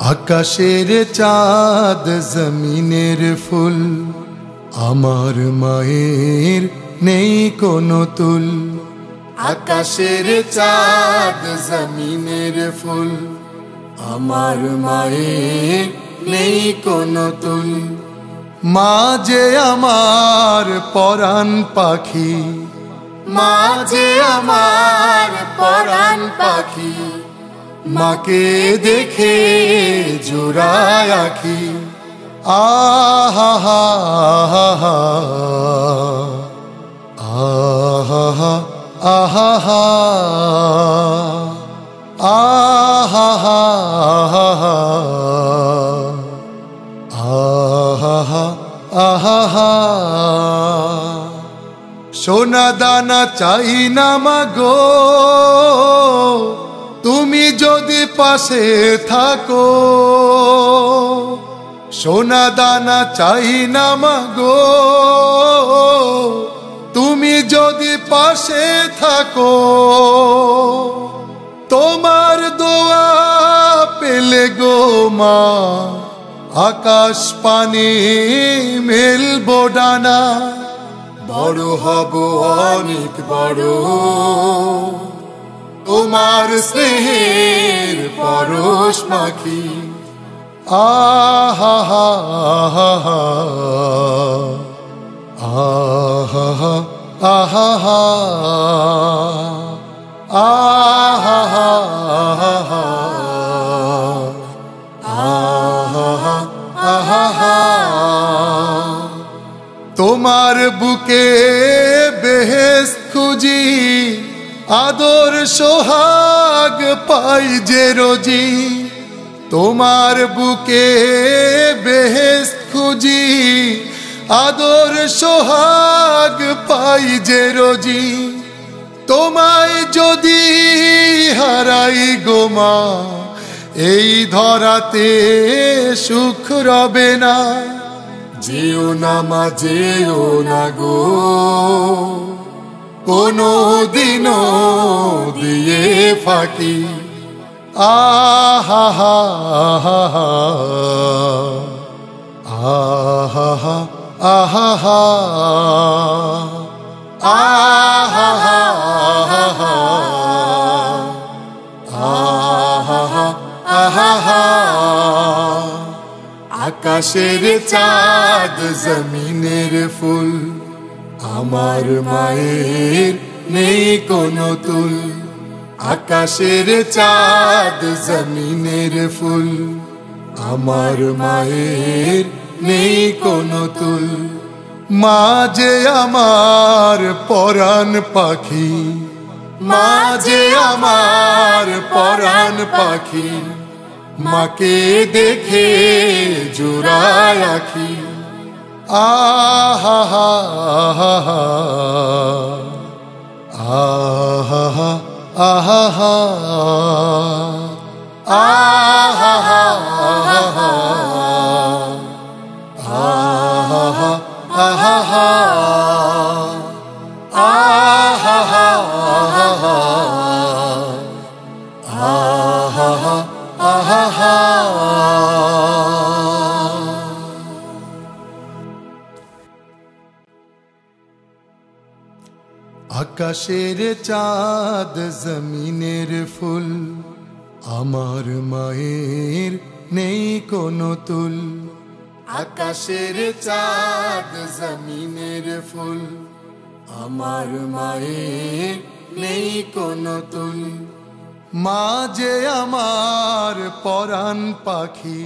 আকাশের চাঁদ জমিনের ফুল আমার মায়ের নেই কোনো তুল। আকাশের চাঁদ জমিনের ফুল আমার মায়ের নেই কোনো তুল। মা যে আমার পরাণ পাখি, মা যে আমার পরাণ পাখি, মাকে দেখে জোড়ায় আখি। আহা হা আহা আহা আহা আহা আহা আহা। সোনা দানা চাই না মাগো, তুমি যদি পাশে থাকো। সোনা দানা চাই না মাগো, তুমি যদি পাশে থাকো। তোমার দোয়া পেলে গো মা আকাশ পানে মেলবো ডানা। বড় হব অনেক বড়, তোমার স্নেহের পরশ মাখি। আহা হা আহা আহা আহা আহা। তোমার বুকে বেহেশত খুঁজি, আদর সোহাগ পাই যে রোজি। তোমার বুকে বেহেশত খুঁজি, আদর সোহাগ পাই যে রোজি। তোমায় যদি হারাই গো মা, এই ধরাতে সুখ রবে না। যেও না মা যেও না গো, কোনো দিনও দিয়ে ফাঁকি। আহা হা আহা আহা আহা আহা। আকাশের চাঁদ জমিনের ফুল আমার মায়ের নেই কোনো তুল। আকাশের চাঁদ জমিনের ফুল আমার মায়ের নেই কোনো তুল। মা যে আমার পরাণ পাখি, মা যে আমার পরাণ পাখি, মাকে দেখে জোড়ায় আখি। আহা হা আহা আহা আহা আহা আহা আহা। আকাশের চাঁদ জমিনের ফুল আমার মায়ের নেই কোনো তুল। আকাশের চাঁদ জমিনের ফুল আমার মায়ের নেই কোনো তুল। মা যে আমার পরাণ পাখি।